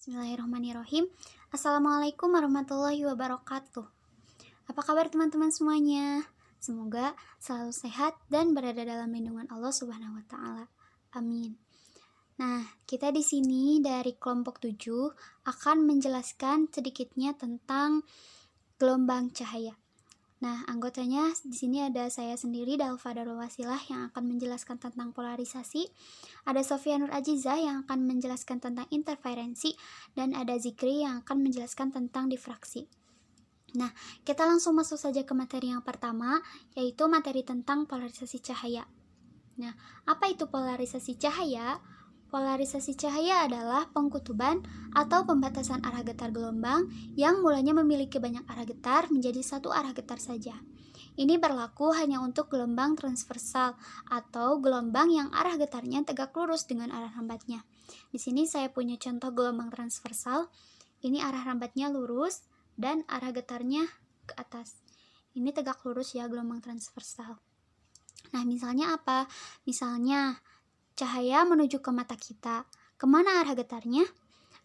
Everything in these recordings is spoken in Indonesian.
Bismillahirrahmanirrahim. Assalamualaikum warahmatullahi wabarakatuh. Apa kabar teman-teman semuanya? Semoga selalu sehat dan berada dalam lindungan Allah Subhanahu wa taala. Amin. Nah, kita di sini dari kelompok 7 akan menjelaskan sedikitnya tentang gelombang cahaya. Nah, anggotanya di sini ada saya sendiri, Dalfa Darul Wasilah, yang akan menjelaskan tentang polarisasi. Ada Sofia Nur Ajizah yang akan menjelaskan tentang interferensi, dan ada Zikri yang akan menjelaskan tentang difraksi. Nah, kita langsung masuk saja ke materi yang pertama, yaitu materi tentang polarisasi cahaya. Nah, apa itu polarisasi cahaya? Polarisasi cahaya adalah pengkutuban atau pembatasan arah getar gelombang yang mulanya memiliki banyak arah getar menjadi satu arah getar saja. Ini berlaku hanya untuk gelombang transversal atau gelombang yang arah getarnya tegak lurus dengan arah rambatnya. Di sini saya punya contoh gelombang transversal. Ini arah rambatnya lurus dan arah getarnya ke atas. Ini tegak lurus ya, gelombang transversal. Nah, misalnya apa? Misalnya cahaya menuju ke mata kita. Kemana arah getarnya?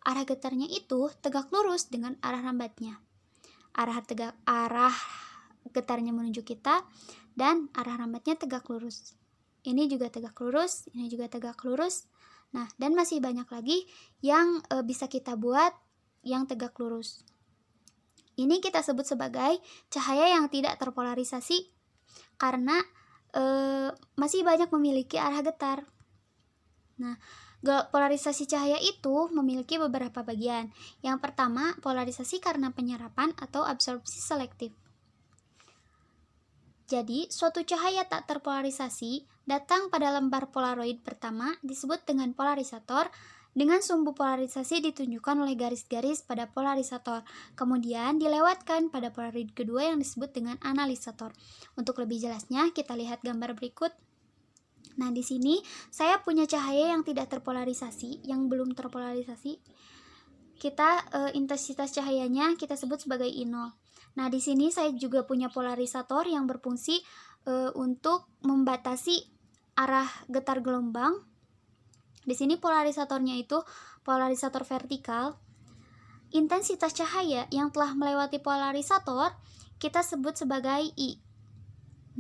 Arah getarnya itu tegak lurus dengan arah rambatnya. Arah getarnya menuju kita dan arah rambatnya tegak lurus. Ini juga tegak lurus, ini juga tegak lurus. Nah, dan masih banyak lagi yang bisa kita buat yang tegak lurus. Ini kita sebut sebagai cahaya yang tidak terpolarisasi karena masih banyak memiliki arah getar. Nah, polarisasi cahaya itu memiliki beberapa bagian. Yang pertama, polarisasi karena penyerapan atau absorpsi selektif. Jadi, suatu cahaya tak terpolarisasi datang pada lembar polaroid pertama disebut dengan polarisator, dengan sumbu polarisasi ditunjukkan oleh garis-garis pada polarisator. Kemudian dilewatkan pada polaroid kedua yang disebut dengan analisator. Untuk lebih jelasnya, kita lihat gambar berikut. Nah, di sini saya punya cahaya yang tidak terpolarisasi, yang belum terpolarisasi. Intensitas cahayanya kita sebut sebagai I0. Nah, di sini saya juga punya polarisator yang berfungsi untuk membatasi arah getar gelombang. Di sini polarisatornya itu polarisator vertikal. Intensitas cahaya yang telah melewati polarisator kita sebut sebagai I.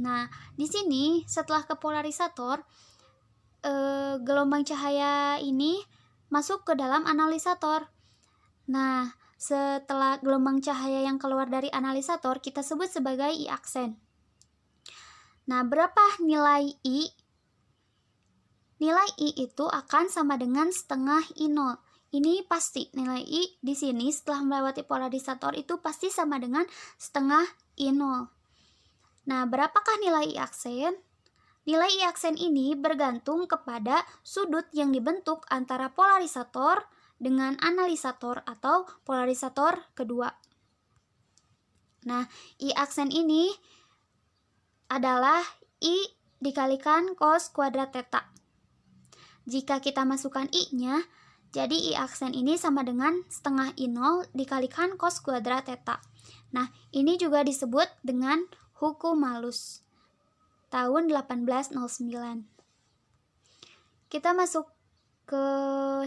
Nah, di sini setelah ke polarisator, gelombang cahaya ini masuk ke dalam analisator. Nah, setelah gelombang cahaya yang keluar dari analisator, kita sebut sebagai I aksen. Nah, berapa nilai I? Nilai I itu akan sama dengan setengah I0. Ini pasti, nilai I di sini setelah melewati polarisator itu pasti sama dengan setengah I0. Nah, berapakah nilai I aksen? Nilai I aksen ini bergantung kepada sudut yang dibentuk antara polarisator dengan analisator atau polarisator kedua. Nah, I aksen ini adalah I dikalikan cos kuadrat theta. Jika kita masukkan I-nya, jadi I aksen ini sama dengan setengah I0 dikalikan cos kuadrat theta. Nah, ini juga disebut dengan hukum Malus tahun 1809. Kita masuk ke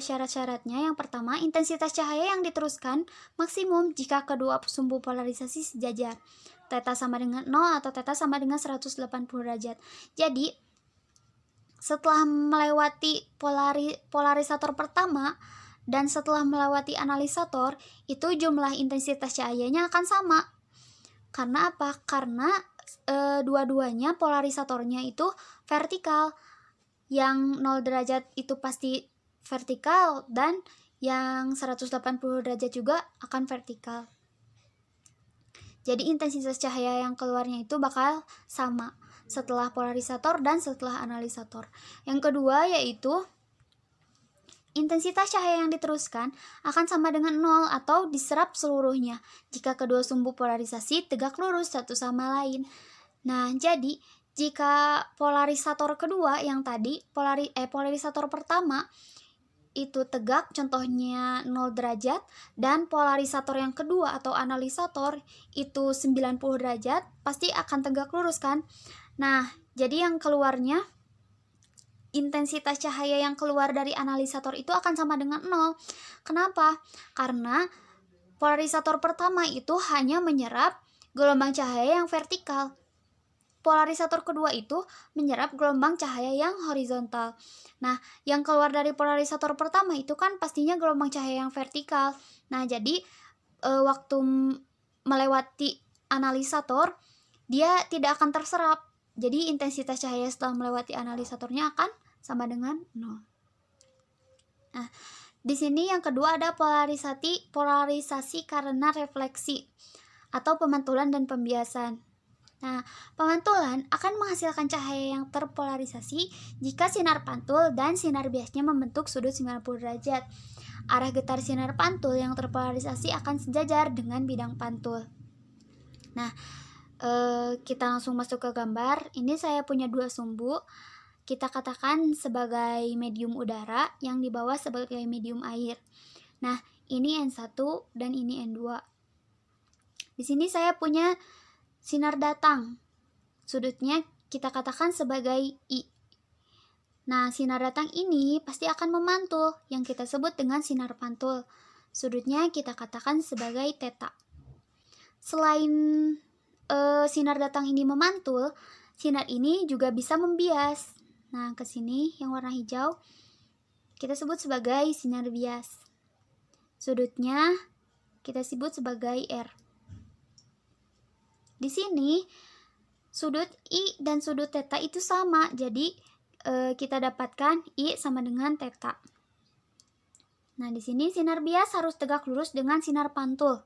syarat-syaratnya. Yang pertama, intensitas cahaya yang diteruskan maksimum jika kedua sumbu polarisasi sejajar. Theta sama dengan 0 atau theta sama dengan 180 derajat. Jadi, setelah melewati polarisator pertama dan setelah melewati analisator, itu jumlah intensitas cahayanya akan sama. Karena apa? Karena dua-duanya polarisatornya itu vertikal. Yang 0 derajat itu pasti vertikal dan yang 180 derajat juga akan vertikal. Jadi intensitas cahaya yang keluarnya itu bakal sama setelah polarisator dan setelah analisator. Yang kedua yaitu intensitas cahaya yang diteruskan akan sama dengan 0 atau diserap seluruhnya jika kedua sumbu polarisasi tegak lurus satu sama lain. Nah, jadi jika polarisator kedua yang tadi, polarisator pertama itu tegak, contohnya 0 derajat, dan polarisator yang kedua atau analisator itu 90 derajat, pasti akan tegak lurus kan? Nah, jadi yang keluarnya intensitas cahaya yang keluar dari analisator itu akan sama dengan 0. Kenapa? Karena polarisator pertama itu hanya menyerap gelombang cahaya yang vertikal. Polarisator kedua itu menyerap gelombang cahaya yang horizontal. Nah, yang keluar dari polarisator pertama itu kan pastinya gelombang cahaya yang vertikal. Nah, jadi waktu melewati analisator, dia tidak akan terserap. Jadi intensitas cahaya setelah melewati analisatornya akan sama dengan 0. Nah, di sini yang kedua ada polarisasi karena refleksi atau pemantulan dan pembiasan. Nah, pemantulan akan menghasilkan cahaya yang terpolarisasi jika sinar pantul dan sinar biasnya membentuk sudut 90 derajat. Arah getar sinar pantul yang terpolarisasi akan sejajar dengan bidang pantul. Nah, kita langsung masuk ke gambar. Ini saya punya dua sumbu. Kita katakan sebagai medium udara, yang di bawah sebagai medium air. Nah, ini N1 dan ini N2. Di sini saya punya sinar datang. Sudutnya kita katakan sebagai I. Nah, sinar datang ini pasti akan memantul, yang kita sebut dengan sinar pantul. Sudutnya kita katakan sebagai theta. Selain sinar datang ini memantul, sinar ini juga bisa membias. Nah, ke sini yang warna hijau kita sebut sebagai sinar bias. Sudutnya kita sebut sebagai R. Di sini sudut I dan sudut theta itu sama, jadi kita dapatkan I sama dengan theta. Nah, di sini sinar bias harus tegak lurus dengan sinar pantul.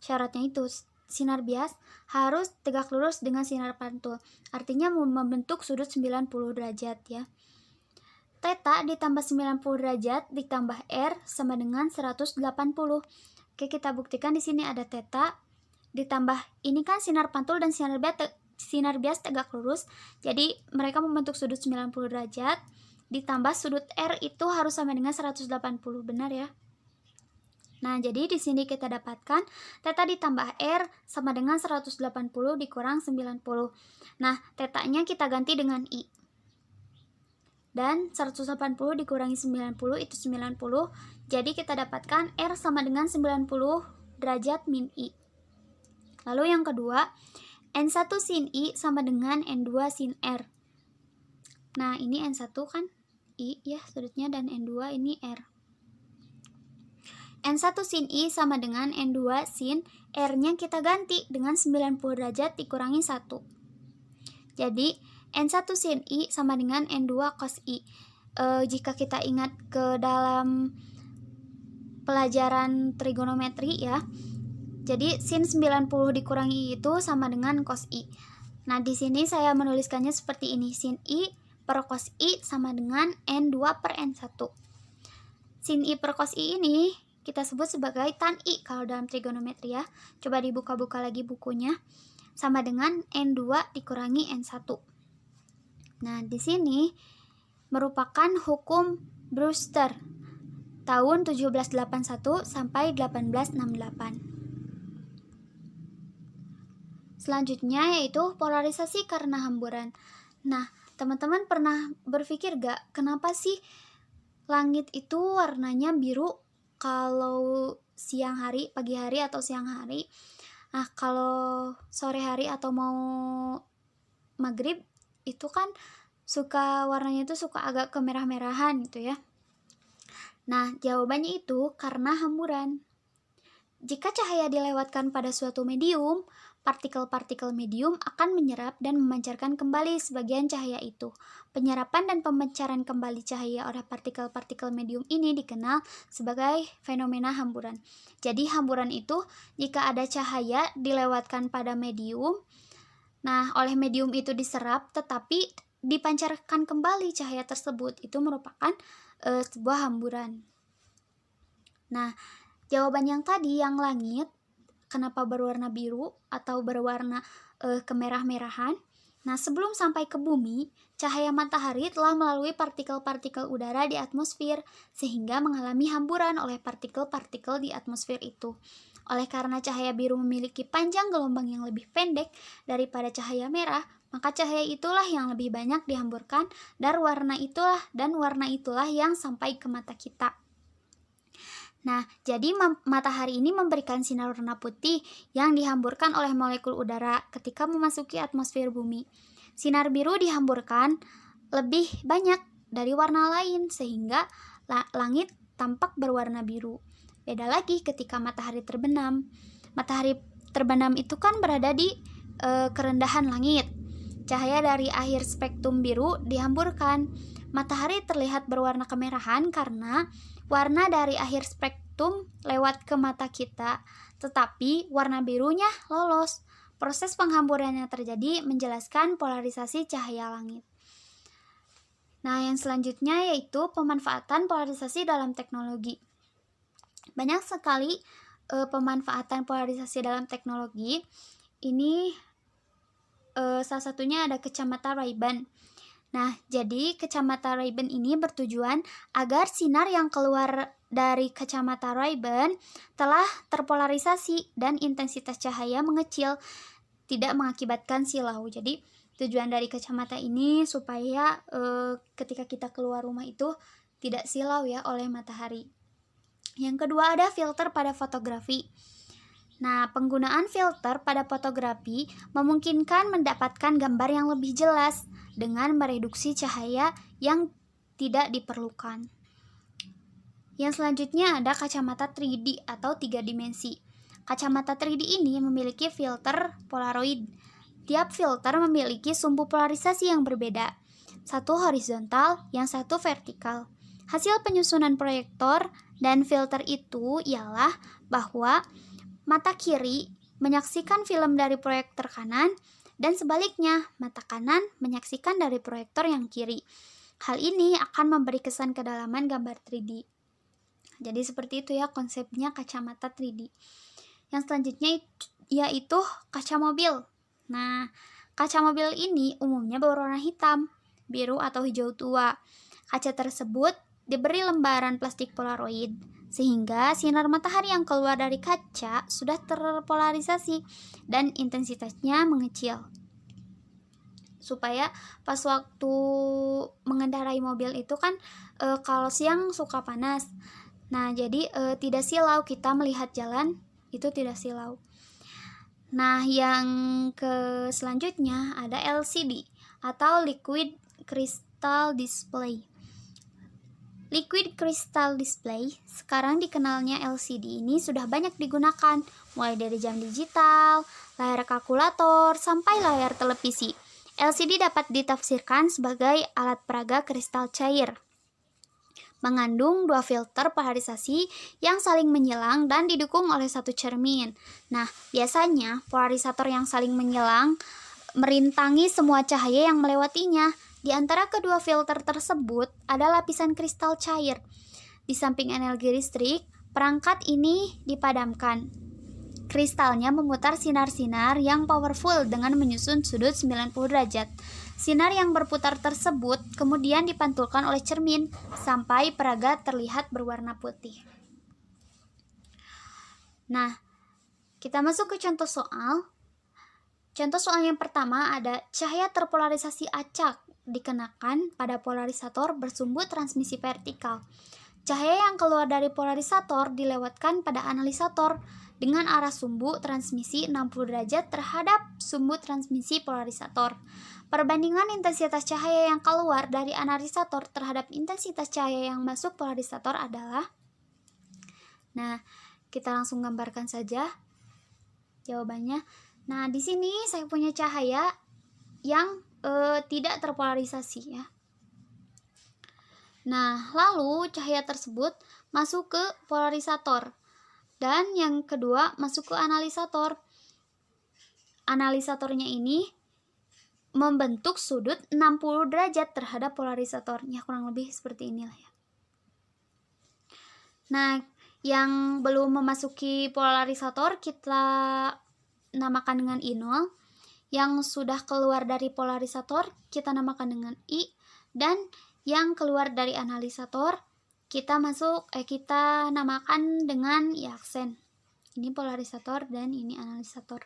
Syaratnya itu sinar bias harus tegak lurus dengan sinar pantul. Artinya membentuk sudut 90 derajat ya. Theta ditambah 90 derajat ditambah R sama dengan 180. Oke, kita buktikan di sini ada theta ditambah ini kan sinar pantul dan sinar bias tegak lurus. Jadi mereka membentuk sudut 90 derajat ditambah sudut R itu harus sama dengan 180. Benar ya? Nah, jadi di sini kita dapatkan theta ditambah R sama dengan 180 dikurang 90. Nah, tetanya kita ganti dengan I. Dan 180 dikurangi 90 itu 90. Jadi kita dapatkan R sama dengan 90 derajat min I. Lalu yang kedua, N1 sin I sama dengan N2 sin R. Nah, ini N1 kan I ya sudutnya, dan N2 ini R. N1 sin I sama dengan N2 sin R-nya kita ganti dengan 90 derajat dikurangi 1. Jadi N1 sin I sama dengan N2 cos I. Jika kita ingat ke dalam pelajaran trigonometri ya, jadi sin 90 dikurangi I itu sama dengan cos I. Nah, di sini saya menuliskannya seperti ini. Sin I per cos I sama dengan N2 per N1. Sin I per cos I ini kita sebut sebagai tan I kalau dalam trigonometri ya. Coba dibuka-buka lagi bukunya. Sama dengan N2 dikurangi N1. Nah, di sini merupakan hukum Brewster tahun 1781 sampai 1868. Selanjutnya yaitu polarisasi karena hamburan. Nah, teman-teman pernah berpikir gak kenapa sih langit itu warnanya biru kalau siang hari, pagi hari atau siang hari? Nah, kalau sore hari atau mau maghrib itu kan warnanya itu suka agak kemerah-merahan gitu ya. Nah, jawabannya itu karena hamburan. Jika cahaya dilewatkan pada suatu medium, partikel-partikel medium akan menyerap dan memancarkan kembali sebagian cahaya itu. Penyerapan dan pemancaran kembali cahaya oleh partikel-partikel medium ini dikenal sebagai fenomena hamburan. Jadi hamburan itu jika ada cahaya dilewatkan pada medium, nah oleh medium itu diserap tetapi dipancarkan kembali cahaya tersebut, itu merupakan sebuah hamburan. Nah, jawaban yang tadi yang langit kenapa berwarna biru atau berwarna kemerah-merahan? Nah, sebelum sampai ke bumi, cahaya matahari telah melalui partikel-partikel udara di atmosfer sehingga mengalami hamburan oleh partikel-partikel di atmosfer itu. Oleh karena cahaya biru memiliki panjang gelombang yang lebih pendek daripada cahaya merah, maka cahaya itulah yang lebih banyak dihamburkan dan warna itulah yang sampai ke mata kita. Nah, jadi matahari ini memberikan sinar warna putih yang dihamburkan oleh molekul udara ketika memasuki atmosfer bumi. Sinar biru dihamburkan lebih banyak dari warna lain sehingga langit tampak berwarna biru. Beda lagi ketika matahari terbenam. Matahari terbenam itu kan berada di kerendahan langit. Cahaya dari akhir spektrum biru dihamburkan. Matahari terlihat berwarna kemerahan karena warna dari akhir spektrum lewat ke mata kita, tetapi warna birunya lolos. Proses penghamburannya terjadi menjelaskan polarisasi cahaya langit. Nah, yang selanjutnya yaitu pemanfaatan polarisasi dalam teknologi. Banyak sekali pemanfaatan polarisasi dalam teknologi. Ini salah satunya ada kacamata Ray-Ban. Nah, jadi kacamata Ray-Ban ini bertujuan agar sinar yang keluar dari kacamata Ray-Ban telah terpolarisasi dan intensitas cahaya mengecil, tidak mengakibatkan silau. Jadi, tujuan dari kacamata ini supaya ketika kita keluar rumah itu tidak silau ya oleh matahari. Yang kedua ada filter pada fotografi. Nah, penggunaan filter pada fotografi memungkinkan mendapatkan gambar yang lebih jelas dengan mereduksi cahaya yang tidak diperlukan. Yang selanjutnya ada kacamata 3D atau 3 dimensi. Kacamata 3D ini memiliki filter Polaroid. Tiap filter memiliki sumbu polarisasi yang berbeda. Satu horizontal, yang satu vertikal. Hasil penyusunan proyektor dan filter itu ialah bahwa mata kiri menyaksikan film dari proyektor kanan dan sebaliknya, mata kanan menyaksikan dari proyektor yang kiri. Hal ini akan memberi kesan kedalaman gambar 3D. Jadi seperti itu ya konsepnya kacamata 3D. Yang selanjutnya yaitu kaca mobil. Nah, kaca mobil ini umumnya berwarna hitam, biru atau hijau tua. Kaca tersebut diberi lembaran plastik Polaroid, sehingga sinar matahari yang keluar dari kaca sudah terpolarisasi dan intensitasnya mengecil. Supaya pas waktu mengendarai mobil itu kan kalau siang suka panas. Nah, jadi tidak silau kita melihat jalan, itu tidak silau. Nah, yang ke selanjutnya ada LCD atau Liquid Crystal Display. Liquid Crystal Display, sekarang dikenalnya LCD ini sudah banyak digunakan, mulai dari jam digital, layar kalkulator, sampai layar televisi. LCD dapat ditafsirkan sebagai alat peraga kristal cair. Mengandung dua filter polarisasi yang saling menyilang dan didukung oleh satu cermin. Nah, biasanya polarisator yang saling menyilang merintangi semua cahaya yang melewatinya. Di antara kedua filter tersebut ada lapisan kristal cair. Di samping energi listrik, perangkat ini dipadamkan. Kristalnya memutar sinar-sinar yang powerful dengan menyusun sudut 90 derajat. Sinar yang berputar tersebut kemudian dipantulkan oleh cermin sampai peraga terlihat berwarna putih. Nah, kita masuk ke contoh soal. Contoh soal yang pertama ada cahaya terpolarisasi acak dikenakan pada polarisator bersumbu transmisi vertikal. Cahaya yang keluar dari polarisator dilewatkan pada analisator dengan arah sumbu transmisi 60 derajat terhadap sumbu transmisi polarisator. Perbandingan intensitas cahaya yang keluar dari analisator terhadap intensitas cahaya yang masuk polarisator adalah. Nah, kita langsung gambarkan saja jawabannya. Nah, di sini saya punya cahaya yang tidak terpolarisasi ya. Nah, lalu cahaya tersebut masuk ke polarisator dan yang kedua masuk ke analisator. Analisatornya ini membentuk sudut 60 derajat terhadap polarisatornya, kurang lebih seperti inilah ya. Nah, yang belum memasuki polarisator kita namakan dengan I0. Yang sudah keluar dari polarisator kita namakan dengan I, dan yang keluar dari analisator kita namakan dengan I aksen. Ini polarisator dan ini analisator.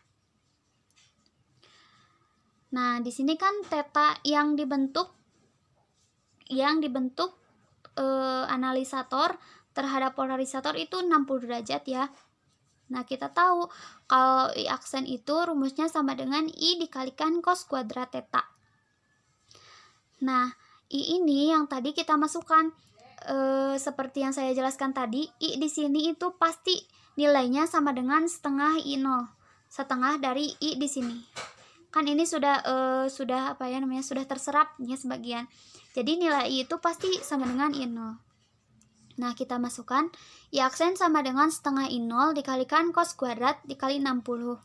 Nah, di sini kan theta yang dibentuk analisator terhadap polarisator itu 60 derajat ya. Nah, kita tahu kalau I aksen itu rumusnya sama dengan I dikalikan cos kuadrat theta. Nah, I ini yang tadi kita masukkan seperti yang saya jelaskan tadi, I di sini itu pasti nilainya sama dengan setengah I0. Setengah dari I di sini. Kan ini sudah sudah terserap ya sebagian. Jadi nilai I itu pasti sama dengan I0. Nah, kita masukkan I aksen sama dengan setengah I0 dikalikan cos kuadrat dikali 60.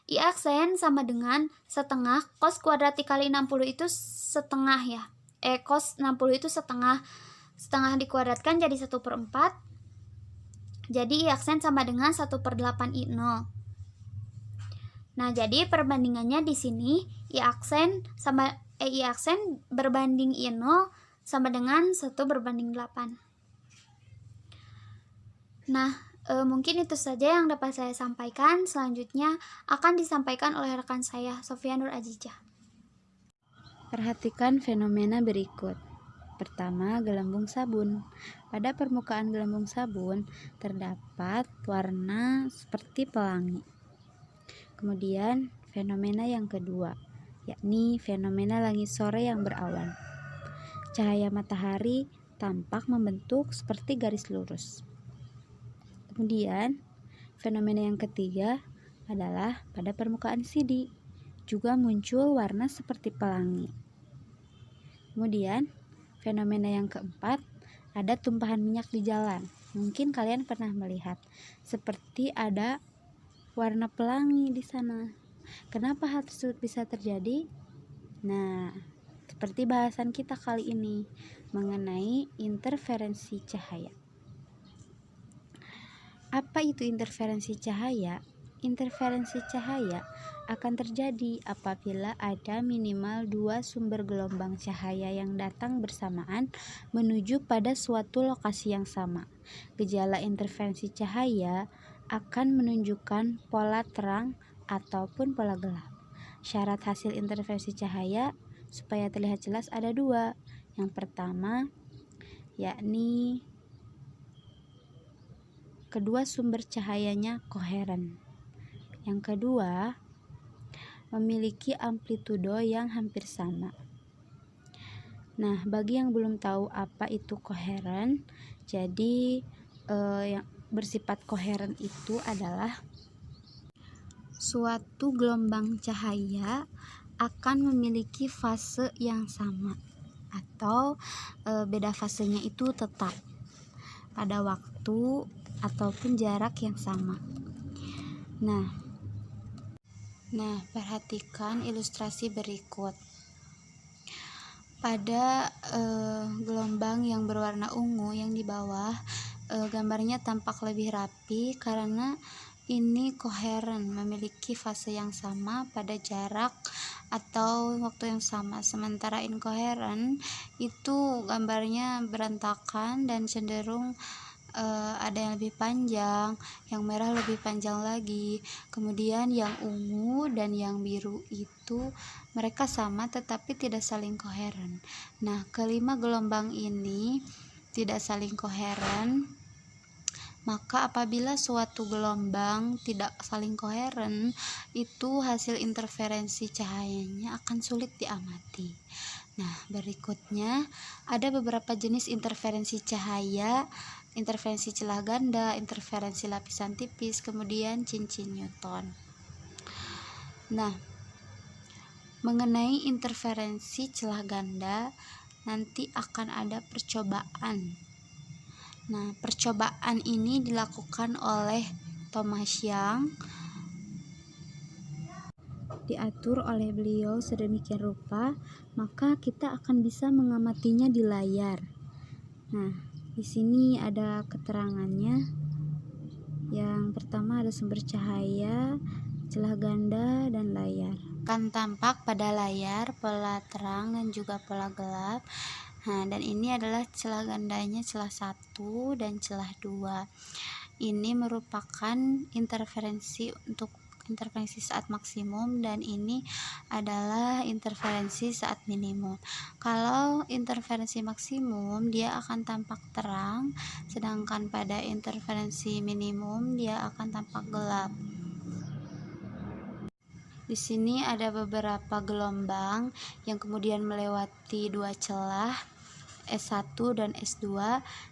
I aksen sama dengan setengah cos kuadrat dikali 60 itu setengah ya. Cos 60 itu setengah. Setengah dikuadratkan jadi 1/4. Jadi I aksen sama dengan 1/8 I0. Nah, jadi perbandingannya di sini I aksen berbanding I0 sama dengan 1/8. Nah, mungkin itu saja yang dapat saya sampaikan. Selanjutnya akan disampaikan oleh rekan saya, Sofia Nur Ajijah. Perhatikan fenomena berikut. Pertama, gelembung sabun. Pada permukaan gelembung sabun terdapat warna seperti pelangi. Kemudian, fenomena yang kedua, yakni fenomena langit sore yang berawan. Cahaya matahari tampak membentuk seperti garis lurus. Kemudian, fenomena yang ketiga adalah pada permukaan sidi, juga muncul warna seperti pelangi. Kemudian, fenomena yang keempat, ada tumpahan minyak di jalan. Mungkin kalian pernah melihat, seperti ada warna pelangi di sana. Kenapa hal tersebut bisa terjadi? Nah, seperti bahasan kita kali ini mengenai interferensi cahaya. Apa itu interferensi cahaya? Interferensi cahaya akan terjadi apabila ada minimal 2 sumber gelombang cahaya yang datang bersamaan menuju pada suatu lokasi yang sama. Gejala interferensi cahaya akan menunjukkan pola terang ataupun pola gelap. Syarat hasil interferensi cahaya supaya terlihat jelas ada 2. Yang pertama, yakni kedua sumber cahayanya koheren. Yang kedua, memiliki amplitudo yang hampir sama. Nah, bagi yang belum tahu apa itu koheren, jadi yang bersifat koheren itu adalah suatu gelombang cahaya akan memiliki fase yang sama atau beda fasenya itu tetap pada waktu ataupun jarak yang sama. Nah, perhatikan ilustrasi berikut. Pada gelombang yang berwarna ungu yang di bawah, gambarnya tampak lebih rapi karena ini koheren, memiliki fase yang sama pada jarak atau waktu yang sama. Sementara inkoheren itu gambarnya berantakan dan cenderung ada yang lebih panjang, yang merah lebih panjang lagi. Kemudian yang ungu dan yang biru itu mereka sama tetapi tidak saling koheren. Nah, kelima gelombang ini tidak saling koheren. Maka apabila suatu gelombang tidak saling koheren, itu hasil interferensi cahayanya akan sulit diamati. Nah, berikutnya ada beberapa jenis interferensi cahaya, interferensi celah ganda, interferensi lapisan tipis, kemudian cincin Newton. Nah, mengenai interferensi celah ganda, nanti akan ada percobaan. Nah, percobaan ini dilakukan oleh Thomas Young, diatur oleh beliau sedemikian rupa, maka kita akan bisa mengamatinya di layar. Nah, di sini ada keterangannya. Yang pertama ada sumber cahaya, celah ganda, dan layar. Akan tampak pada layar pola terang dan juga pola gelap. Nah, dan ini adalah celah gandanya, celah 1 dan celah 2. Ini merupakan interferensi untuk interferensi saat maksimum, dan ini adalah interferensi saat minimum. Kalau interferensi maksimum dia akan tampak terang, sedangkan pada interferensi minimum dia akan tampak gelap. Di sini ada beberapa gelombang yang kemudian melewati dua celah S1 dan S2,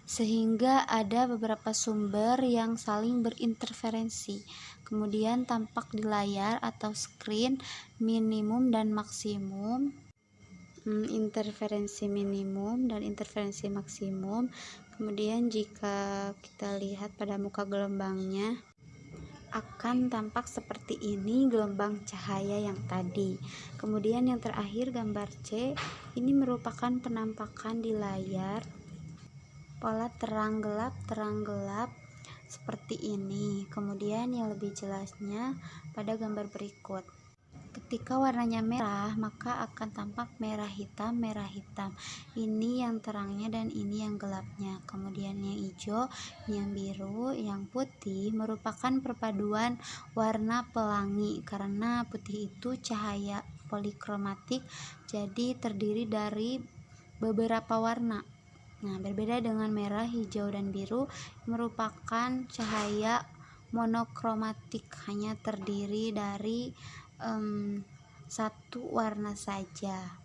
sehingga ada beberapa sumber yang saling berinterferensi. Kemudian tampak di layar atau screen minimum dan maksimum, interferensi minimum dan interferensi maksimum. Kemudian jika kita lihat pada muka gelombangnya, akan tampak seperti ini gelombang cahaya yang tadi. Kemudian yang terakhir gambar C, ini merupakan penampakan di layar pola terang gelap seperti ini. Kemudian yang lebih jelasnya pada gambar berikut. Ketika warnanya merah, maka akan tampak merah hitam. Ini yang terangnya dan ini yang gelapnya. Kemudian yang hijau, yang biru, yang putih merupakan perpaduan warna pelangi, karena putih itu cahaya polikromatik, jadi terdiri dari beberapa warna. Nah, berbeda dengan merah, hijau, dan biru merupakan cahaya monokromatik, hanya terdiri dari satu warna saja.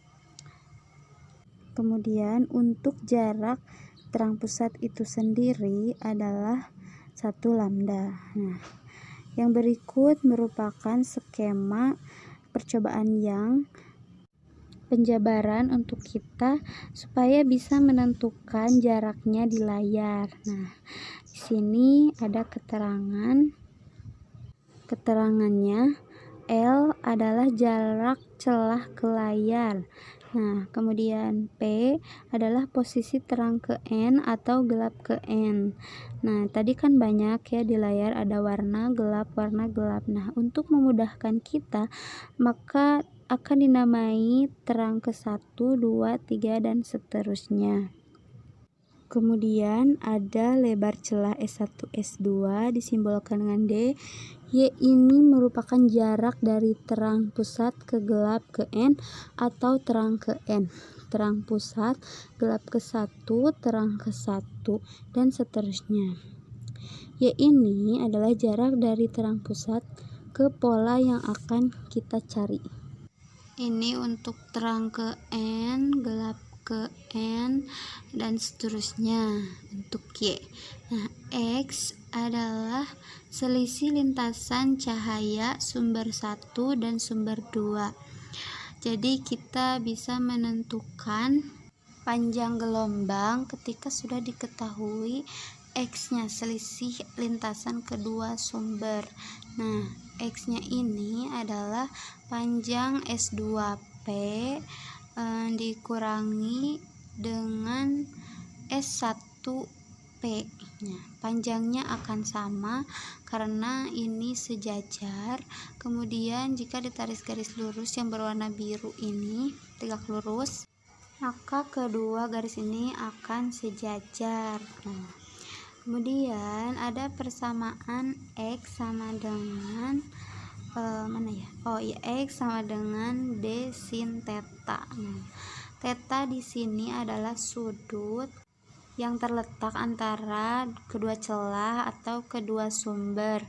Kemudian untuk jarak terang pusat itu sendiri adalah 1 lambda. Nah, yang berikut merupakan skema percobaan yang penjabaran untuk kita supaya bisa menentukan jaraknya di layar. Nah, di sini ada keterangannya. L adalah jarak celah ke layar. Nah, kemudian P adalah posisi terang ke N atau gelap ke N. Nah, tadi kan banyak ya di layar ada warna gelap. Nah, untuk memudahkan kita, maka akan dinamai terang ke 1, 2, 3, dan seterusnya. Kemudian ada lebar celah S1, S2 disimbolkan dengan D. Y ini merupakan jarak dari terang pusat ke gelap ke N atau terang ke N. Terang pusat, gelap ke 1, terang ke 1, dan seterusnya. Y ini adalah jarak dari terang pusat ke pola yang akan kita cari. Ini untuk terang ke N, gelap ke N, dan seterusnya untuk Y. Nah, X adalah selisih lintasan cahaya sumber 1 dan sumber 2. Jadi kita bisa menentukan panjang gelombang ketika sudah diketahui X-nya, selisih lintasan kedua sumber. Nah, X-nya ini adalah panjang S2P dikurangi dengan S1P. Nah, panjangnya akan sama karena ini sejajar. Kemudian jika ditarik garis lurus yang berwarna biru ini tegak lurus, maka kedua garis ini akan sejajar. Nah, kemudian ada persamaan X sama dengan X sama dengan D sin theta. Nah, theta di sini adalah sudut yang terletak antara kedua celah atau kedua sumber.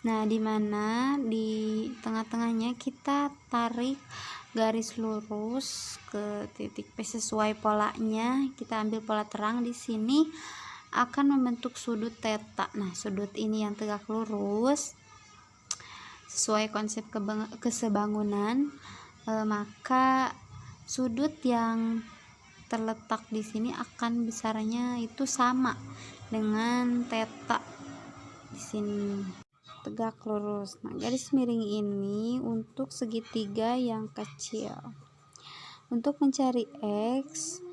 Nah, di mana di tengah-tengahnya kita tarik garis lurus ke titik P sesuai polanya. Kita ambil pola terang di sini akan membentuk sudut theta. Nah, sudut ini yang tegak lurus sesuai konsep kesebangunan, maka sudut yang terletak di sini akan besarnya itu sama dengan theta di sini, tegak lurus. Nah, garis miring ini untuk segitiga yang kecil. Untuk mencari X,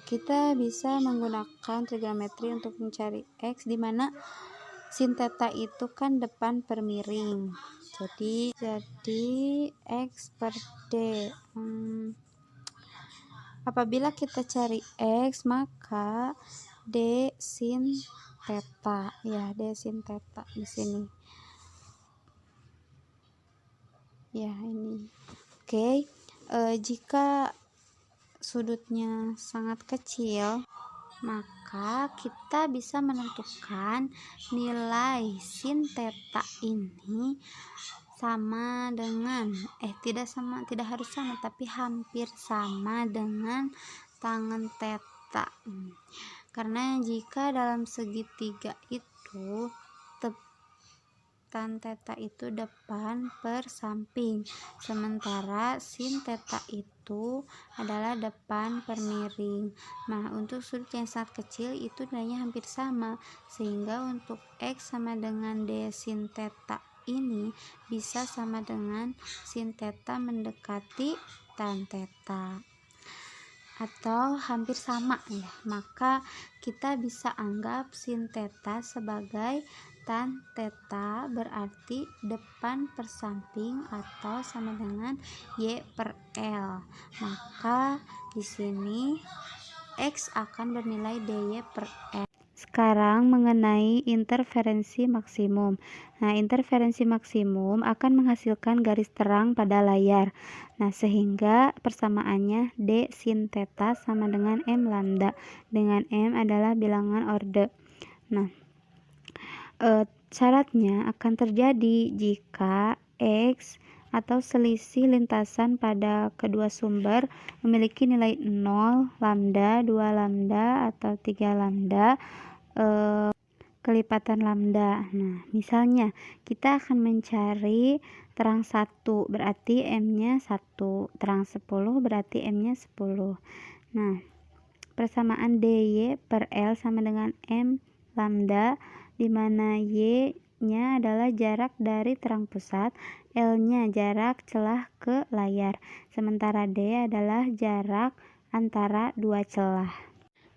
kita bisa menggunakan trigonometri untuk mencari X, di mana sin theta itu kan depan per miring. Jadi X per D. Apabila kita cari X, maka D sin theta, ya, D sin theta di sini. Ya, ini. Oke. Jika sudutnya sangat kecil, maka kita bisa menentukan nilai sin theta ini sama dengan tidak harus sama, tapi hampir sama dengan tangen theta. Karena jika dalam segitiga itu tan theta itu depan per samping, sementara sin theta itu adalah depan per miring. Nah, untuk sudut yang sangat kecil itu nilainya hampir sama, sehingga untuk X sama dengan D sin theta ini bisa sama dengan sin theta mendekati tan theta, atau hampir sama ya. Maka kita bisa anggap sin theta sebagai tan theta, berarti depan per samping atau sama dengan Y per L. Maka di sini X akan bernilai DY per L. Sekarang mengenai interferensi maksimum. Nah, interferensi maksimum akan menghasilkan garis terang pada layar. Nah, sehingga persamaannya D sin theta sama dengan M lambda, dengan M adalah bilangan orde. Nah, syaratnya akan terjadi jika X atau selisih lintasan pada kedua sumber memiliki nilai 0, lambda, 2 lambda, atau 3 lambda, kelipatan lambda. Nah, misalnya kita akan mencari terang 1, berarti M-nya 1, terang 10 berarti M-nya 10. Nah, persamaan DY per L sama dengan M lambda, di mana Y-nya adalah jarak dari terang pusat, L-nya jarak celah ke layar, sementara D adalah jarak antara dua celah.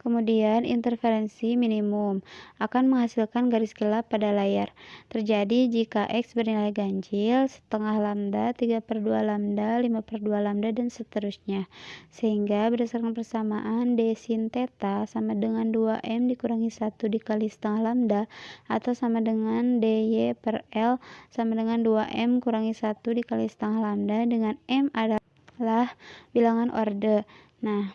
Kemudian interferensi minimum akan menghasilkan garis gelap pada layar. Terjadi jika X bernilai ganjil, setengah lambda, 3/2 lambda, 5/2 lambda, dan seterusnya. Sehingga berdasarkan persamaan D sin theta sama dengan 2M dikurangi 1 dikali setengah lambda, atau sama dengan DY per L sama dengan 2M kurangi 1 dikali setengah lambda, dengan M adalah bilangan orde. Nah,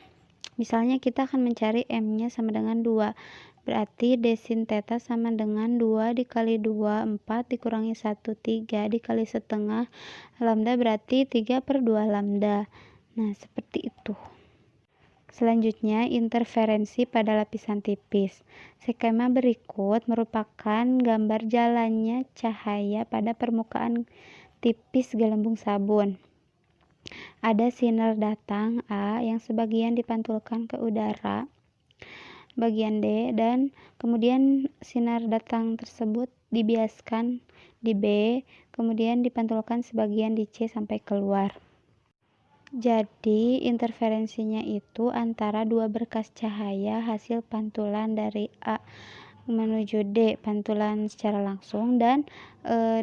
misalnya kita akan mencari M-nya sama dengan 2. Berarti D sin theta sama dengan 2 dikali 2, 4 dikurangi 1, 3 dikali setengah lambda, berarti 3/2 lambda. Nah, seperti itu. Selanjutnya, interferensi pada lapisan tipis. Skema berikut merupakan gambar jalannya cahaya pada permukaan tipis gelembung sabun. Ada sinar datang A yang sebagian dipantulkan ke udara bagian D, dan kemudian sinar datang tersebut dibiaskan di B, kemudian dipantulkan sebagian di C sampai keluar. Jadi interferensinya itu antara dua berkas cahaya hasil pantulan dari A menuju D, pantulan secara langsung, dan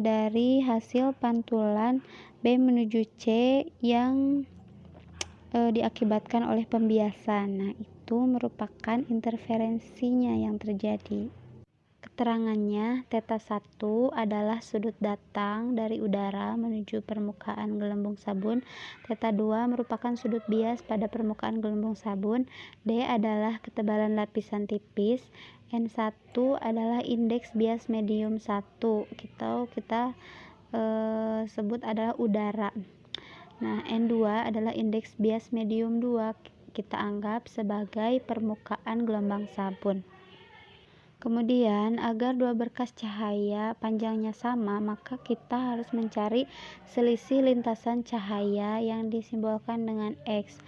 dari hasil pantulan B menuju C yang diakibatkan oleh pembiasan. Nah, itu merupakan interferensinya yang terjadi. Keterangannya, theta 1 adalah sudut datang dari udara menuju permukaan gelembung sabun. Theta 2 merupakan sudut bias pada permukaan gelembung sabun. D adalah ketebalan lapisan tipis. N1 adalah indeks bias medium 1. Kita sebut adalah udara. Nah, N2 adalah indeks bias medium 2. Kita anggap sebagai permukaan gelombang sabun. Kemudian, agar dua berkas cahaya panjangnya sama, maka kita harus mencari selisih lintasan cahaya yang disimbolkan dengan X.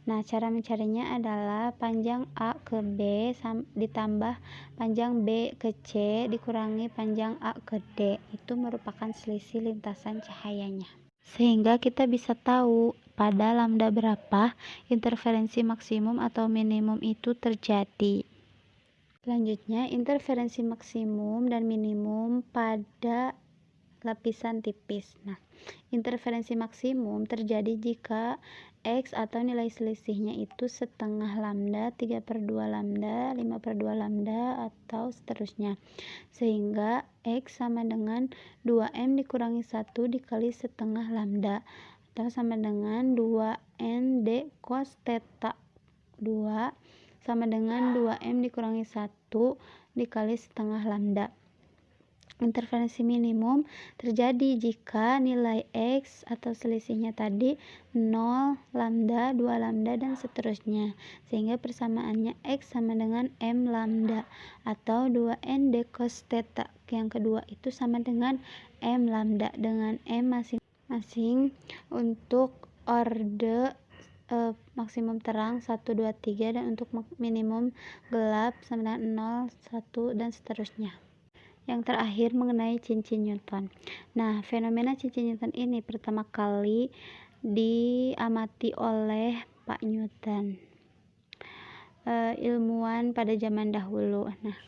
Nah, cara mencarinya adalah panjang A ke B ditambah panjang B ke C dikurangi panjang A ke D. Itu merupakan selisih lintasan cahayanya. Sehingga kita bisa tahu pada lambda berapa interferensi maksimum atau minimum itu terjadi. Selanjutnya, interferensi maksimum dan minimum pada lapisan tipis. Nah, interferensi maksimum terjadi jika X atau nilai selisihnya itu setengah lambda, 3/2 lambda, 5/2 lambda, atau seterusnya. Sehingga X sama dengan 2M dikurangi 1 dikali setengah lambda, atau sama dengan 2N D cos theta 2 sama dengan 2M dikurangi 1 dikali setengah lambda. Interferensi minimum terjadi jika nilai X atau selisihnya tadi 0, lambda, 2 lambda, dan seterusnya. Sehingga persamaannya X sama dengan M lambda atau 2N D cos theta. Yang kedua itu sama dengan M lambda dengan M masing-masing untuk orde maksimum terang 1, 2, 3 dan untuk minimum gelap sama dengan 0, 1 dan seterusnya. Yang terakhir mengenai cincin Newton. Nah, fenomena cincin Newton ini pertama kali diamati oleh Pak Newton, ilmuwan pada zaman dahulu. Nah,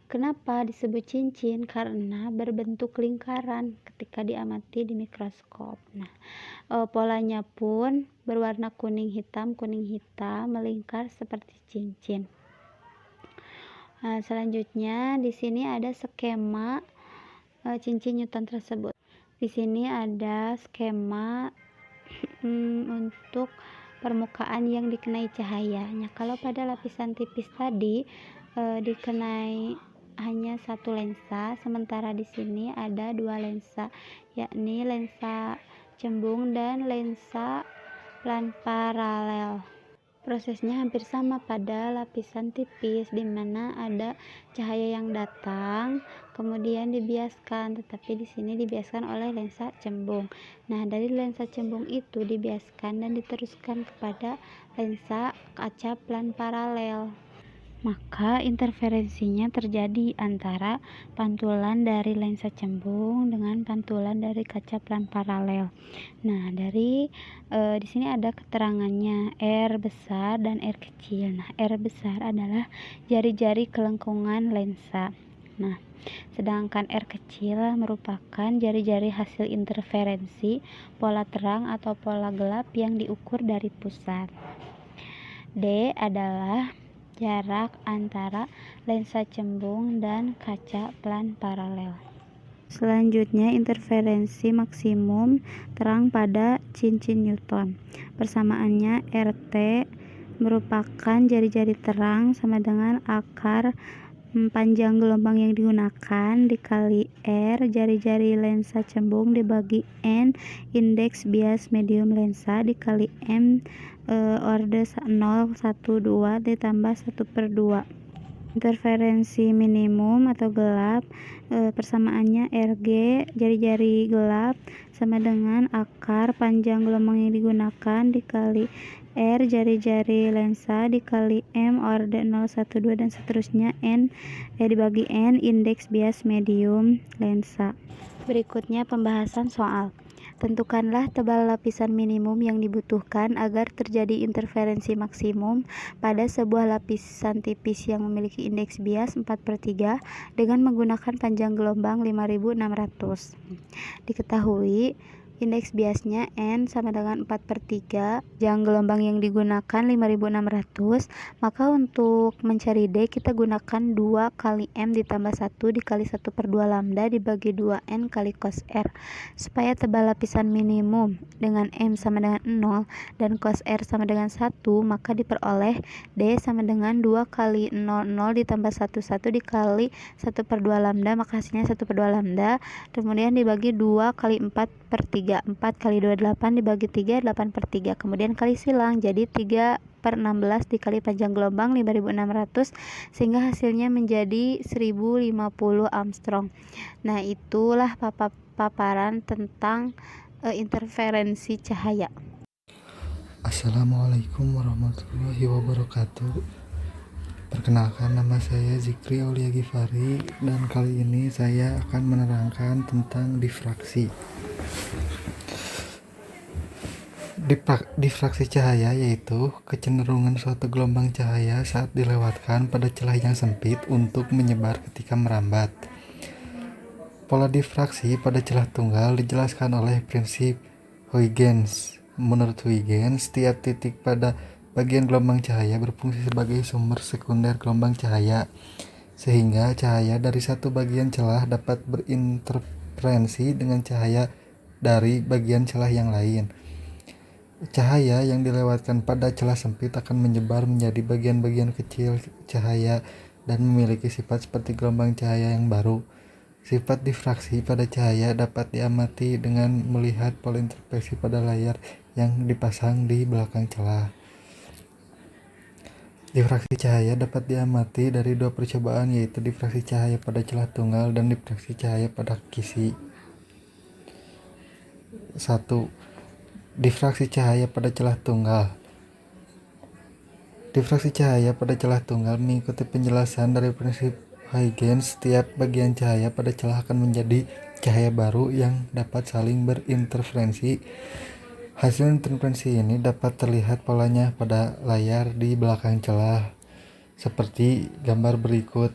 kenapa disebut cincin? Karena berbentuk lingkaran ketika diamati di mikroskop. Nah, polanya pun berwarna kuning hitam melingkar seperti cincin. Nah, selanjutnya di sini ada skema cincin Newton tersebut. Di sini ada skema untuk permukaan yang dikenai cahayanya. Kalau pada lapisan tipis tadi dikenai hanya satu lensa, sementara di sini ada dua lensa, yakni lensa cembung dan lensa plan paralel. Prosesnya hampir sama pada lapisan tipis, di mana ada cahaya yang datang kemudian dibiaskan, tetapi di sini dibiaskan oleh lensa cembung. Nah, dari lensa cembung itu dibiaskan dan diteruskan kepada lensa kaca plan paralel. Maka interferensinya terjadi antara pantulan dari lensa cembung dengan pantulan dari kaca plan paralel. Nah, di sini ada keterangannya R besar dan R kecil. Nah, R besar adalah jari-jari kelengkungan lensa. Nah, sedangkan R kecil merupakan jari-jari hasil interferensi pola terang atau pola gelap yang diukur dari pusat. D adalah jarak antara lensa cembung dan kaca plan paralel. Selanjutnya, interferensi maksimum terang pada cincin Newton. Persamaannya RT merupakan jari-jari terang sama dengan akar panjang gelombang yang digunakan dikali R jari-jari lensa cembung dibagi N indeks bias medium lensa dikali M orde 0, 1, 2 ditambah 1/2. Interferensi minimum atau gelap persamaannya RG jari-jari gelap sama dengan akar panjang gelombang yang digunakan dikali R jari-jari lensa dikali M orde 0, 1, 2 dan seterusnya N dibagi N indeks bias medium lensa. Berikutnya pembahasan soal. Tentukanlah tebal lapisan minimum yang dibutuhkan agar terjadi interferensi maksimum pada sebuah lapisan tipis yang memiliki indeks bias 4/3 dengan menggunakan panjang gelombang 5600. Diketahui indeks biasnya N sama dengan 4/3, panjang gelombang yang digunakan 5600, maka untuk mencari D kita gunakan 2 kali M ditambah 1 dikali 1/2 lambda dibagi 2N kali cos R. Supaya tebal lapisan minimum dengan M sama dengan 0 dan cos R sama dengan 1, maka diperoleh D sama dengan 2 kali 00 ditambah 11 dikali 1/2 lambda, maka hasilnya 1/2 lambda, kemudian dibagi 2 kali 4/3, 4 kali 2 8 dibagi 3 8/3, kemudian kali silang jadi 3/16 dikali panjang gelombang 5600 sehingga hasilnya menjadi 1050 Armstrong. Nah, itulah paparan tentang interferensi cahaya. Assalamualaikum warahmatullahi wabarakatuh. Perkenalkan, nama saya Zikri Aulia Gifari dan kali ini saya akan menerangkan tentang difraksi. Difraksi cahaya yaitu kecenderungan suatu gelombang cahaya saat dilewatkan pada celah yang sempit untuk menyebar ketika merambat. Pola difraksi pada celah tunggal dijelaskan oleh prinsip Huygens Menurut Huygens, setiap titik pada bagian gelombang cahaya berfungsi sebagai sumber sekunder gelombang cahaya, sehingga cahaya dari satu bagian celah dapat berinterferensi dengan cahaya dari bagian celah yang lain. Cahaya yang dilewatkan pada celah sempit akan menyebar menjadi bagian-bagian kecil cahaya dan memiliki sifat seperti gelombang cahaya yang baru. Sifat difraksi pada cahaya dapat diamati dengan melihat pola interferensi pada layar yang dipasang di belakang celah. Difraksi cahaya dapat diamati dari dua percobaan, yaitu difraksi cahaya pada celah tunggal dan difraksi cahaya pada kisi. 1. Difraksi cahaya pada celah tunggal. Difraksi cahaya pada celah tunggal mengikuti penjelasan dari prinsip Huygens. Setiap bagian cahaya pada celah akan menjadi cahaya baru yang dapat saling berinterferensi. Hasil interferensi ini dapat terlihat polanya pada layar di belakang celah, seperti gambar berikut,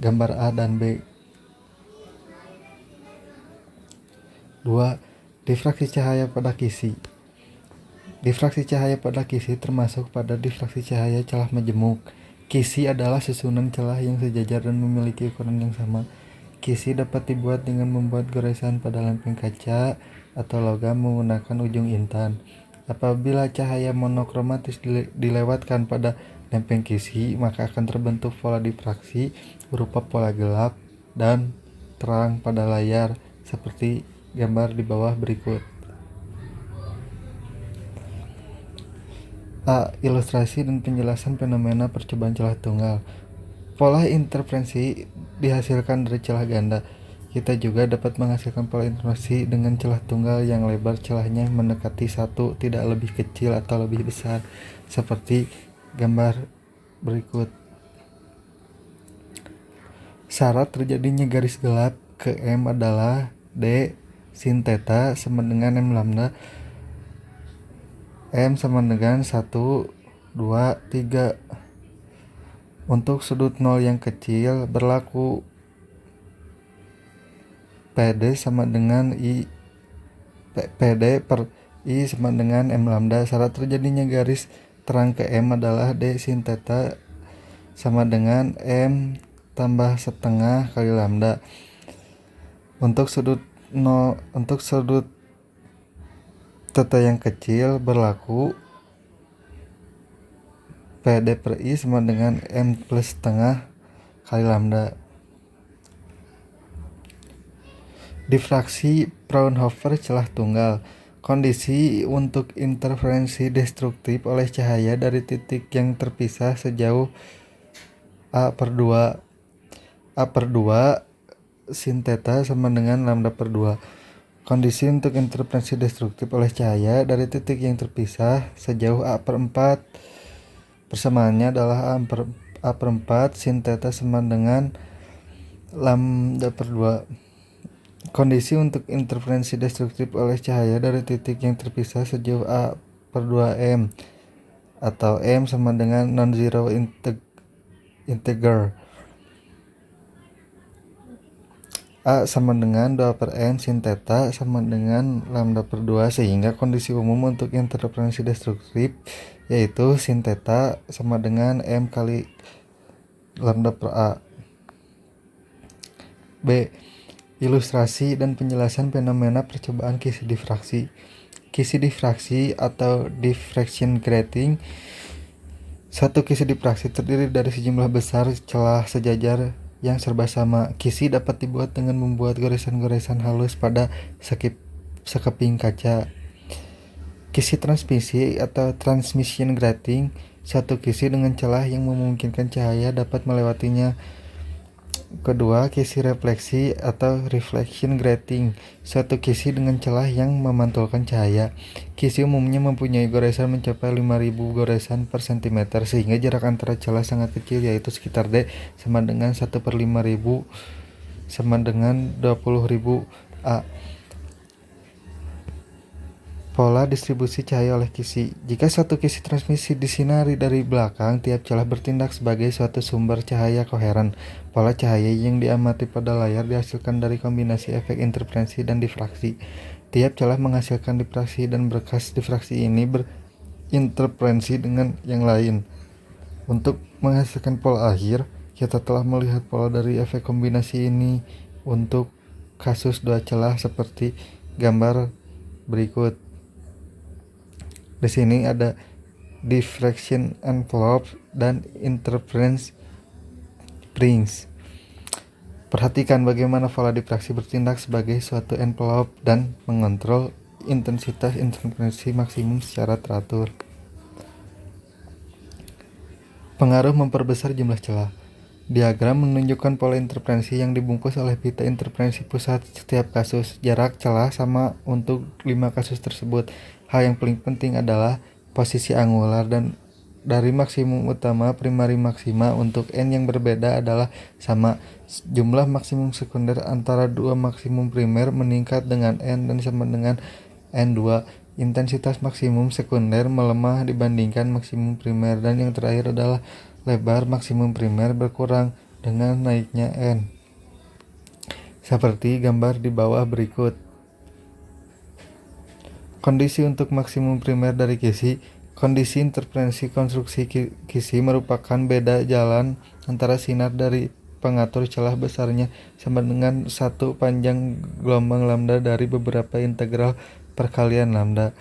gambar A dan B. 2. Difraksi cahaya pada kisi. Difraksi cahaya pada kisi termasuk pada difraksi cahaya celah majemuk. Kisi adalah susunan celah yang sejajar dan memiliki ukuran yang sama. Kisi dapat dibuat dengan membuat goresan pada lempeng kaca atau logam menggunakan ujung intan. Apabila cahaya monokromatis dilewatkan pada lempeng kisi, maka akan terbentuk pola difraksi berupa pola gelap dan terang pada layar, seperti gambar di bawah berikut. A. Ilustrasi dan penjelasan fenomena percobaan celah tunggal. Pola interferensi dihasilkan dari celah ganda. Kita juga dapat menghasilkan pola interferensi dengan celah tunggal yang lebar celahnya mendekati 1, tidak lebih kecil atau lebih besar, seperti gambar berikut. Syarat terjadinya garis gelap ke M adalah D sin theta sama dengan M lambda. M sama dengan 1, 2, 3. Untuk sudut 0 yang kecil berlaku PD sama dengan PD per I sama dengan M lambda. Syarat terjadinya garis terang ke M adalah D sin theta sama dengan M tambah setengah kali lambda. Untuk sudut theta yang kecil berlaku PD per I sama dengan M plus setengah kali lambda. Difraksi Fraunhofer celah tunggal. Kondisi untuk interferensi destruktif oleh cahaya dari titik yang terpisah sejauh A per 2 sin theta sama dengan lambda per 2. Kondisi untuk interferensi destruktif oleh cahaya dari titik yang terpisah sejauh A per 4, persamaannya adalah A per 4 sin theta sama dengan lambda per 2. Kondisi untuk interferensi destruktif oleh cahaya dari titik yang terpisah sejauh A per 2M, atau M sama dengan non-zero integer. A sama dengan 2 per M sin theta sama dengan lambda per 2, sehingga kondisi umum untuk interferensi destruktif yaitu sin theta sama dengan M kali lambda per A. B. Ilustrasi dan penjelasan fenomena percobaan kisi difraksi. Kisi difraksi atau diffraction grating. Satu kisi difraksi terdiri dari sejumlah besar celah sejajar yang serba sama. Kisi dapat dibuat dengan membuat goresan-goresan halus pada sekeping kaca. Kisi transmisi atau transmission grating. Satu kisi dengan celah yang memungkinkan cahaya dapat melewatinya. Kedua, kisi refleksi atau reflection grating. Satu kisi dengan celah yang memantulkan cahaya. Kisi umumnya mempunyai goresan mencapai 5.000 goresan per cm, sehingga jarak antara celah sangat kecil, yaitu sekitar D sama dengan 1 per 5.000 sama dengan 20.000 A. Pola distribusi cahaya oleh kisi. Jika satu kisi transmisi disinari dari belakang, tiap celah bertindak sebagai suatu sumber cahaya koheren. Pola cahaya yang diamati pada layar dihasilkan dari kombinasi efek interferensi dan difraksi. Tiap celah menghasilkan difraksi dan berkas difraksi ini berinterferensi dengan yang lain. Untuk menghasilkan pola akhir, kita telah melihat pola dari efek kombinasi ini untuk kasus dua celah seperti gambar berikut. Di sini ada diffraction envelope dan interference springs. Perhatikan bagaimana pola difraksi bertindak sebagai suatu envelope dan mengontrol intensitas interferensi maksimum secara teratur. Pengaruh memperbesar jumlah celah. Diagram menunjukkan pola interferensi yang dibungkus oleh pita interferensi pusat setiap kasus. Jarak celah sama untuk 5 kasus tersebut. Hal yang paling penting adalah posisi angular dan dari maksimum utama primari maksima untuk N yang berbeda adalah sama. Jumlah maksimum sekunder antara dua maksimum primer meningkat dengan N dan sama dengan N2. Intensitas maksimum sekunder melemah dibandingkan maksimum primer, dan yang terakhir adalah lebar maksimum primer berkurang dengan naiknya N. Seperti gambar di bawah berikut. Kondisi untuk maksimum primer dari kisi. Kondisi interferensi konstruksi kisi merupakan beda jalan antara sinar dari pengatur celah besarnya sama dengan satu panjang gelombang lambda dari beberapa integral perkalian lambda.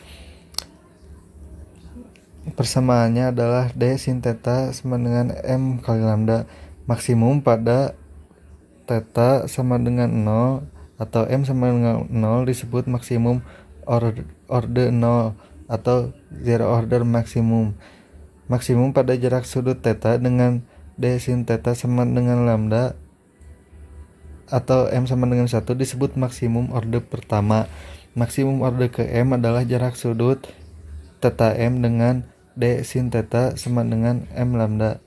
Persamaannya adalah D sin theta sama dengan M kali lambda. Maksimum pada theta sama dengan 0 atau M sama dengan 0 disebut maksimum order 0 atau zero order maksimum. Maksimum pada jarak sudut theta dengan D sin theta sama dengan lambda atau M sama dengan 1 disebut maksimum order pertama. Maksimum order ke M adalah jarak sudut theta M dengan D sin theta sama dengan M lambda.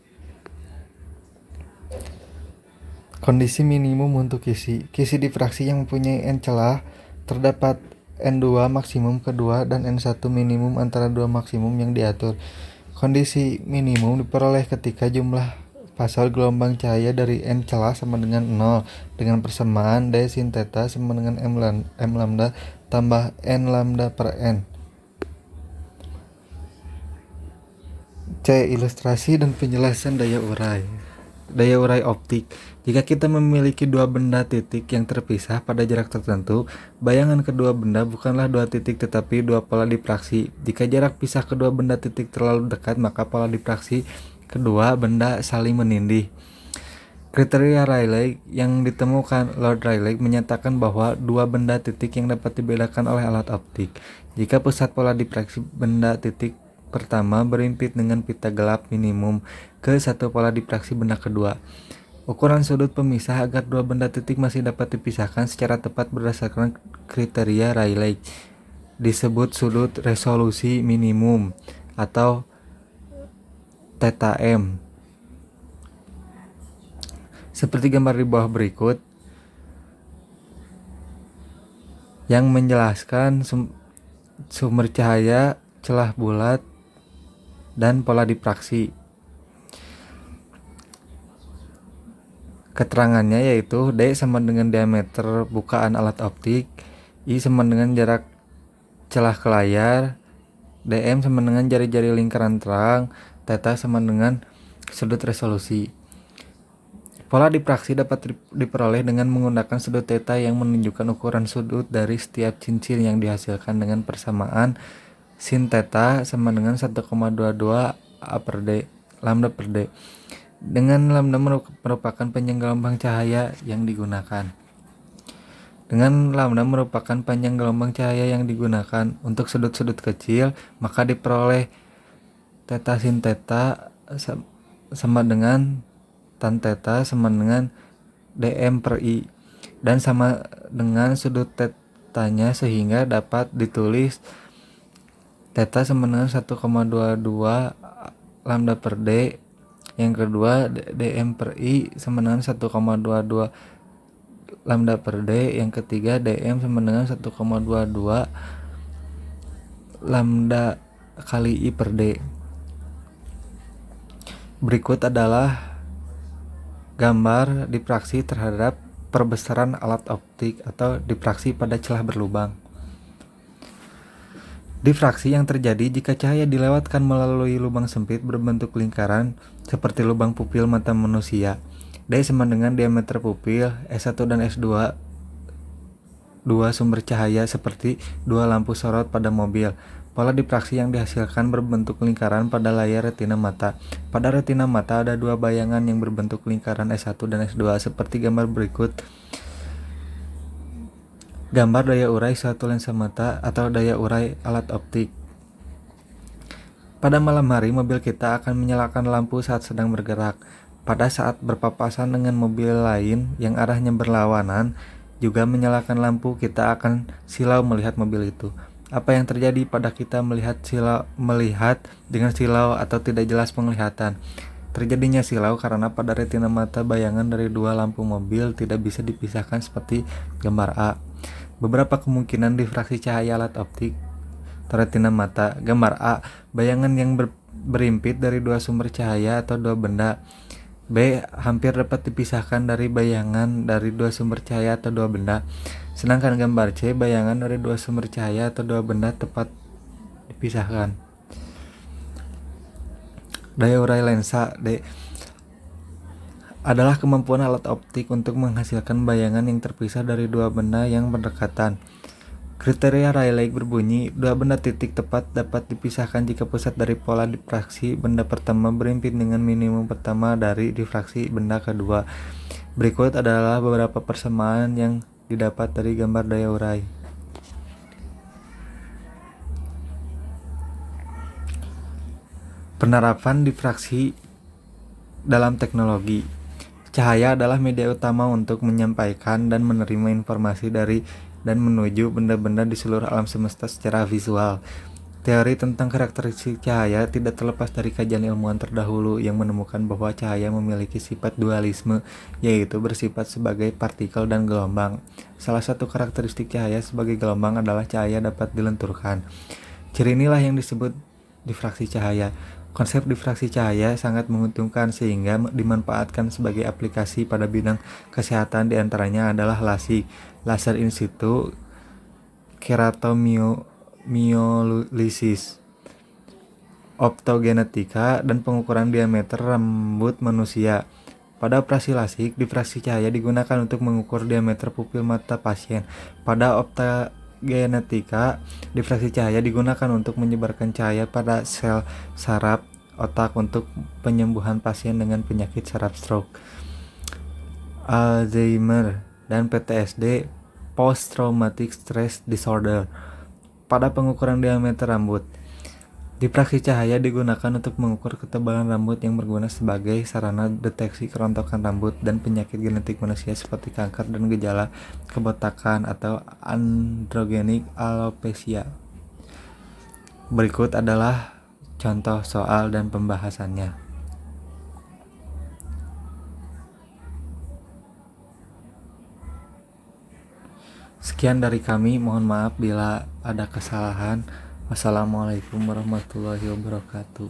Kondisi minimum untuk kisi. Kisi difraksi yang mempunyai N celah terdapat N2 maksimum kedua dan N1 minimum antara dua maksimum yang diatur. Kondisi minimum diperoleh ketika jumlah pasal gelombang cahaya dari N celah sama dengan 0 dengan persamaan D sin theta sama dengan M lambda tambah N lambda per N. C. Ilustrasi dan penjelasan daya urai. Daya urai optik. Jika kita memiliki dua benda titik yang terpisah pada jarak tertentu, bayangan kedua benda bukanlah dua titik tetapi dua pola difraksi. Jika jarak pisah kedua benda titik terlalu dekat, maka pola difraksi kedua benda saling menindih. Kriteria Rayleigh yang ditemukan Lord Rayleigh menyatakan bahwa dua benda titik yang dapat dibedakan oleh alat optik. Jika pusat pola difraksi benda titik pertama berimpit dengan pita gelap minimum ke satu pola difraksi benda kedua. Ukuran sudut pemisah agar dua benda titik masih dapat dipisahkan secara tepat berdasarkan kriteria Rayleigh disebut sudut resolusi minimum atau theta M. Seperti gambar di bawah berikut yang menjelaskan sumber cahaya, celah bulat, dan pola difraksi. Keterangannya yaitu D sama dengan diameter bukaan alat optik, I sama dengan jarak celah ke layar, dm sama dengan jari-jari lingkaran terang, theta sama dengan sudut resolusi. Pola difraksi dapat diperoleh dengan menggunakan sudut theta yang menunjukkan ukuran sudut dari setiap cincin yang dihasilkan dengan persamaan sin theta sama dengan 1,22 A per D, lambda per D. Dengan lambda merupakan panjang gelombang cahaya yang digunakan. Untuk sudut-sudut kecil, maka diperoleh theta sin theta sama dengan tan theta sama dengan dm per I dan sama dengan sudut tetanya, sehingga dapat ditulis theta sama dengan 1,22 lambda per D. Yang kedua dm per I sama dengan 1,22 lambda per D. Yang ketiga dm sama dengan 1,22 lambda kali I per D. Berikut adalah gambar difraksi terhadap perbesaran alat optik atau difraksi pada celah berlubang. Difraksi yang terjadi jika cahaya dilewatkan melalui lubang sempit berbentuk lingkaran seperti lubang pupil mata manusia. D sama dengan diameter pupil S1 dan S2 dua sumber cahaya seperti dua lampu sorot pada mobil. Pola difraksi yang dihasilkan berbentuk lingkaran pada layar retina mata. Pada retina mata ada dua bayangan yang berbentuk lingkaran S1 dan S2 seperti gambar berikut. Gambar daya urai suatu lensa mata atau daya urai alat optik. Pada malam hari, mobil kita akan menyalakan lampu saat sedang bergerak. Pada saat berpapasan dengan mobil lain yang arahnya berlawanan, juga menyalakan lampu, kita akan silau melihat mobil itu. Apa yang terjadi pada kita melihat dengan silau atau tidak jelas penglihatan? Terjadinya silau karena pada retina mata bayangan dari dua lampu mobil tidak bisa dipisahkan seperti gambar A. Beberapa kemungkinan difraksi cahaya alat optik retina mata. Gambar A, bayangan yang berimpit dari dua sumber cahaya atau dua benda. B, hampir dapat dipisahkan dari bayangan dari dua sumber cahaya atau dua benda. Sedangkan gambar C, bayangan dari dua sumber cahaya atau dua benda tepat dipisahkan. Daya urai lensa D adalah kemampuan alat optik untuk menghasilkan bayangan yang terpisah dari dua benda yang berdekatan. Kriteria Rayleigh berbunyi, dua benda titik tepat dapat dipisahkan jika pusat dari pola difraksi benda pertama berimpit dengan minimum pertama dari difraksi benda kedua. Berikut adalah beberapa persamaan yang didapat dari gambar daya urai. Penerapan difraksi dalam teknologi. Cahaya adalah media utama untuk menyampaikan dan menerima informasi dari dan menuju benda-benda di seluruh alam semesta secara visual. Teori tentang karakteristik cahaya tidak terlepas dari kajian ilmuwan terdahulu yang menemukan bahwa cahaya memiliki sifat dualisme, yaitu bersifat sebagai partikel dan gelombang. Salah satu karakteristik cahaya sebagai gelombang adalah cahaya dapat dilenturkan. Ciri inilah yang disebut difraksi cahaya. Konsep difraksi cahaya sangat menguntungkan sehingga dimanfaatkan sebagai aplikasi pada bidang kesehatan, diantaranya adalah LASIK, laser in situ keratomiolysis, optogenetika, dan pengukuran diameter rambut manusia. Pada operasi LASIK, difraksi cahaya digunakan untuk mengukur diameter pupil mata pasien. Pada optogenetika, difraksi cahaya digunakan untuk menyebarkan cahaya pada sel saraf otak untuk penyembuhan pasien dengan penyakit saraf stroke, Alzheimer, dan PTSD (Post Traumatic Stress Disorder). Pada pengukuran diameter rambut, difraksi cahaya digunakan untuk mengukur ketebalan rambut yang berguna sebagai sarana deteksi kerontokan rambut dan penyakit genetik manusia seperti kanker dan gejala kebotakan atau androgenik alopecia. Berikut adalah contoh soal dan pembahasannya. Sekian dari kami, mohon maaf bila ada kesalahan. Wassalamualaikum warahmatullahi wabarakatuh.